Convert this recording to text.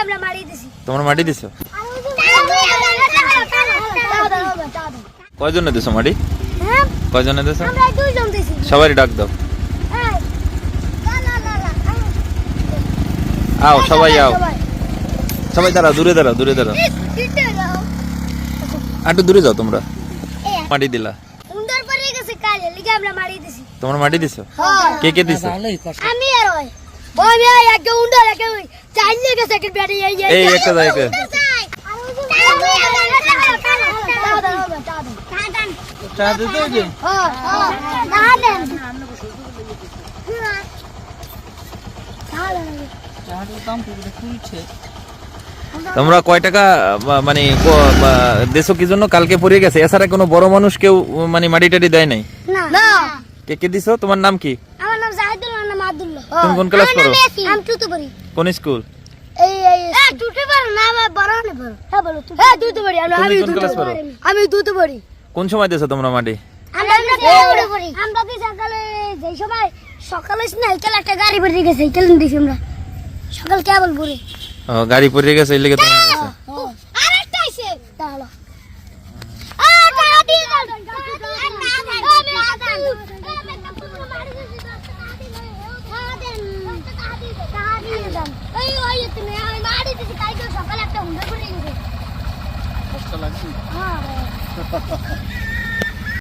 আমরা মারি দিছি। তোমরা মাটি দিছো? কয়জনে দিছো মাটি? হ্যাঁ কয়জনে দিছো? আমরা দুইজন দিছি। সবারই ডাক দাও। এই আও সবাই আও। সবাই দাঁড়াও, দূরে দাঁড়াও, দূরে দাঁড়াও। একটু দূরে যাও তোমরা। মাটি দিলা? সুন্দর পরে গেছে কাজে লিগে আমরা মারি দিছি। তোমরা মাটি দিছো? কে কে দিছো? আমি আর ওই ভাই একটা উন্ডা রেখে ওই চাইলে গেছে একটা ব্যাটি এই একটা দাও, একটা তোমরা কয় টাকা মানে দেশো কি জন্য কালকে পড়ে গেছে? এছাড়া কোনো বড় মানুষ কেউ মানে মাটি টাটি দেয় নাই? না। কে কে দিছো? তোমার নাম কি? আমার নাম জাহিদুল, আমার নাম আব্দুল্লাহ। তুমি কোন ক্লাস পড়ো? আমি টুতু পড়ি। কোন স্কুল? এই টুতু পড়ো না, বড় না পড়ো। হ্যাঁ বলো তুমি। হ্যাঁ টুতু পড়ি। তুমি কোন ক্লাস পড়ো? আমি টুতু পড়ি। কোন সময় দিছো তোমরা মাটি? আমরা পড়ি। আমরা কি সকালে যেই সময় সকালে সাইকেল একটা গাড়ি পড়ে গেছে, সাইকেল দিছি আমরা। সকাল কেবল পড়ি। ও গাড়ি পড়ে গেছে এই লাগি তোমরা দিছো। আরেকটা আইছে তাহলে সকালে একটা হুন্ডা করে গেছে।